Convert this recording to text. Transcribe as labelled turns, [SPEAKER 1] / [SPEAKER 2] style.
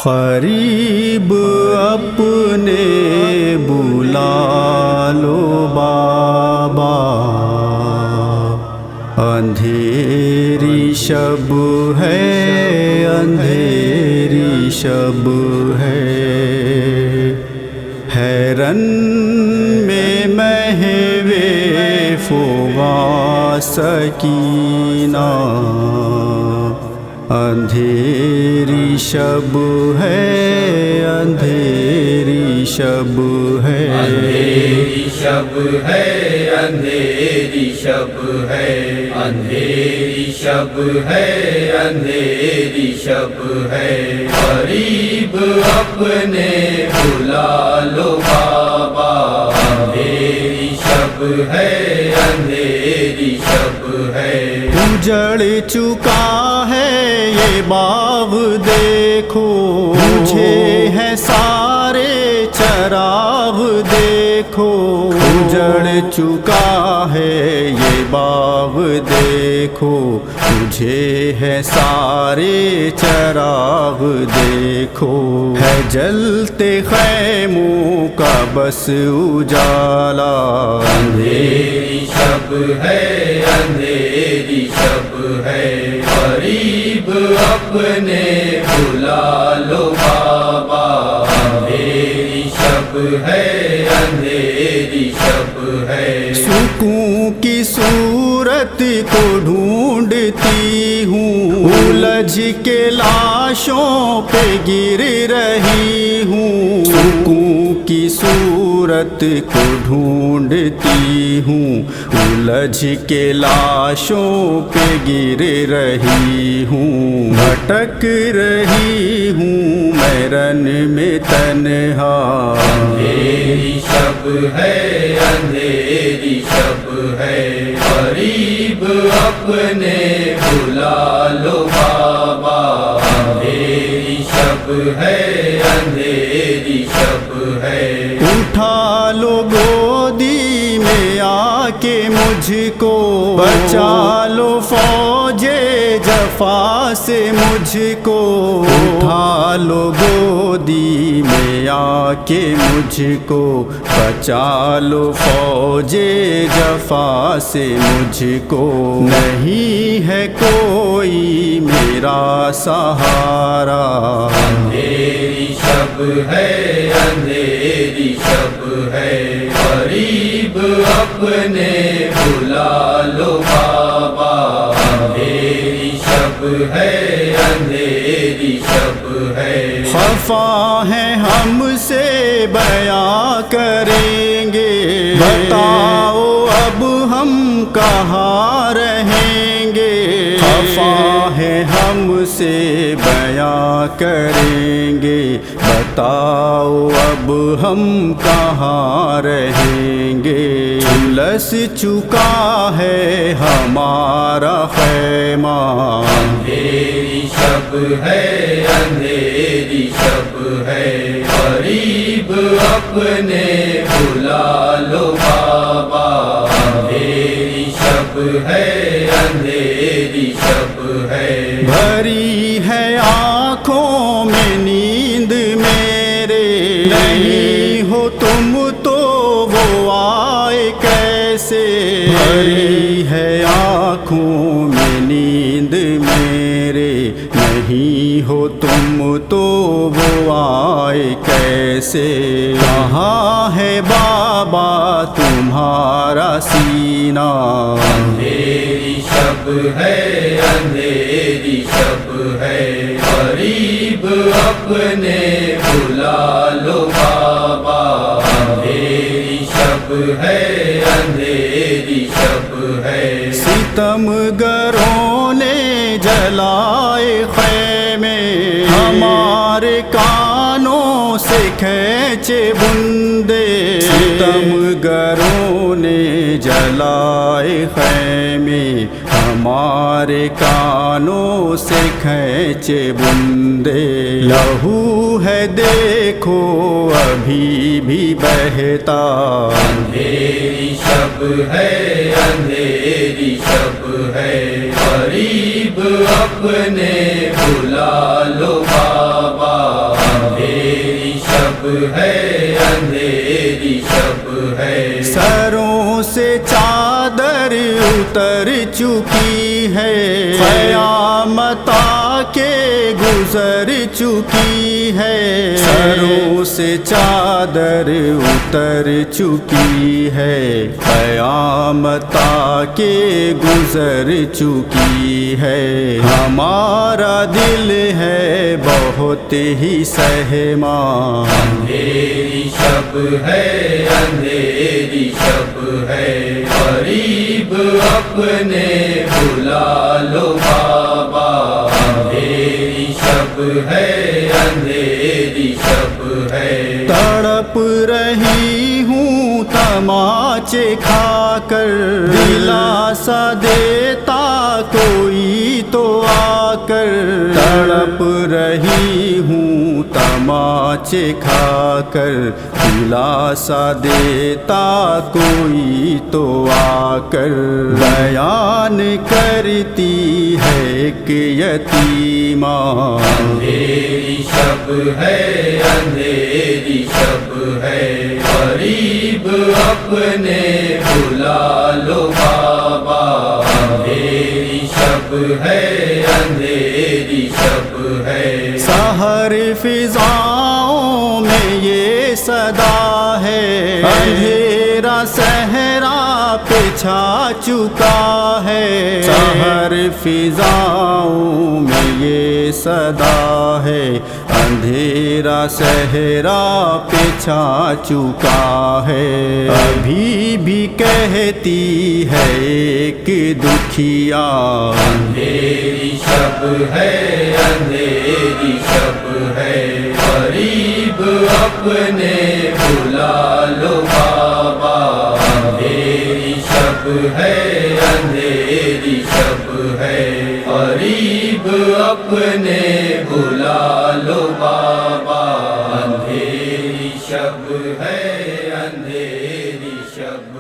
[SPEAKER 1] قریب اپنے بلا لو بابا، اندھیری شب ہے، اندھیری شب ہے، حیرن میں محوِ فغاں سکینہ، اندھیری شب ہے، اندھیری شب ہے،
[SPEAKER 2] اندھیری شب ہے، اندھیری شب ہے، اندھیری شب ہے، اندھیری شب ہے، قریب اپنے بلا لو بابا، اندھیری شب ہے، اندھیری شب ہے،
[SPEAKER 1] اجڑ چکا ہے یہ باغ دیکھو، مجھے ہے سارے چراغ دیکھو، اجڑ چکا ہے یہ باغ دیکھو، مجھے ہے سارے چراغ دیکھو، ہے جلتے خیموں کا بس اجالا،
[SPEAKER 2] اندھیری شب ہے، اندھیری شب ہے، قریب اپنے بلا لو بابا، اندھیری شب ہے، اندھیری شب ہے،
[SPEAKER 1] سکون کی صورت کو ڈھونڈتی ہوں، الجھ کے لاشوں پہ گر رہی ہوں، سکون کی صورت کو ڈھونڈتی ہوں، الجھ کے لاشوں پہ گر رہی ہوں، بھٹک رہی ہوں میں رن میں تنہا،
[SPEAKER 2] اندھیری شب ہے، اندھیری شب ہے، قریب اپنے بلا لو بابا، اندھیری شب ہے، اندھیری شب ہے،
[SPEAKER 1] اٹھا لو گودی میں آ کے مجھ کو، بچا لو فوج جفا سے مجھ کو، اٹھا لو گودی میں آ کے مجھ کو، بچا لو فوج جفا سے مجھ کو، نہیں ہے کوئی میرا سہارا،
[SPEAKER 2] اندھیری شب ہے، اندھیری شب ہے، قریب اپنے بلا لو بابا، اندھیری شب ہے، اندھیری شب ہے،
[SPEAKER 1] خفا ہے ہم سے بیاں کریں گے، بتاؤ اب ہم کہاں رہیں گے، خفا ہے ہم سے بیاں کریں گے، بتاؤ اب ہم کہاں رہیں گے، جھلس چکا ہے ہمارا خیمہ،
[SPEAKER 2] اندھیری شب ہے، اندھیری شب ہے، قریب اپنے بلا لو بابا، اندھیری شب ہے، اندھیری شب ہے،
[SPEAKER 1] بھری ہے آنکھوں میں نیند میرے، نہیں ہو تم تو وہ آئے کیسے، بھری ہے آنکھوں میں نیند میرے، نہیں ہو تم تو وہ آئے کیسے، کہاں ہے بابا تمہارا سینہ،
[SPEAKER 2] اندھیری شب ہے، اندھیری شب ہے، قریب اپنے بلا لو بابا، اندھیری شب ہے، اندھیری شب ہے،
[SPEAKER 1] ستم گروں نے جلائے خیمے، ہمارے کانوں سے کھینچے بندے، ستم گروں نے جلائے خیمے، ہمارے کانوں سے کھینچے بندے، لہو ہے دیکھو ابھی بھی بہتا،
[SPEAKER 2] اندھیری شب ہے، اندھیری شب ہے، قریب اپنے بلا لو بابا، ہے اندھیری شب ہے
[SPEAKER 1] سروں سے چادر اتر چکی ہے قیامت آ کے گزر چکی ہے سروں سے چادر اتر چکی ہے قیامت آ کے گزر چکی ہے ہمارا دل ہے بہت ہی سہما
[SPEAKER 2] اندھیری شب ہے اندھیری شب ہے غریب اپنے بلا لو بابا اندھیری شب ہے اندھیری شب ہے
[SPEAKER 1] تڑپ رہی ہوں تماچے کھا کر دلاسا دیتا کوئی تو آ کر تڑپ رہی ہوں تماچے کھا کر دلاسا دیتا کوئی تو آ کر بیان کرتی ہے ایک یتیمہ
[SPEAKER 2] اندھیری شب ہے اندھیری شب ہے غریب اپنے بلا لو بابا اندھیری شب ہے اندھیری شب ہے
[SPEAKER 1] سحر فضاؤں میں یہ صدا ہے اندھیرا صحرا پہ چھا چکا ہے سحر فضاؤں میں یہ صدا ہے اندھیرا صحرا پہ چھا چکا ہے ابھی بھی کہتی ہے ایک دکھیا
[SPEAKER 2] اندھیری شب ہے اندھیری شب ہے غریب اپنے بلا لو بابا اندھیری شب ہے اندھیری شب ہے غریب اپنے بلا لو بابا اندھیری شب ہے اندھیری شب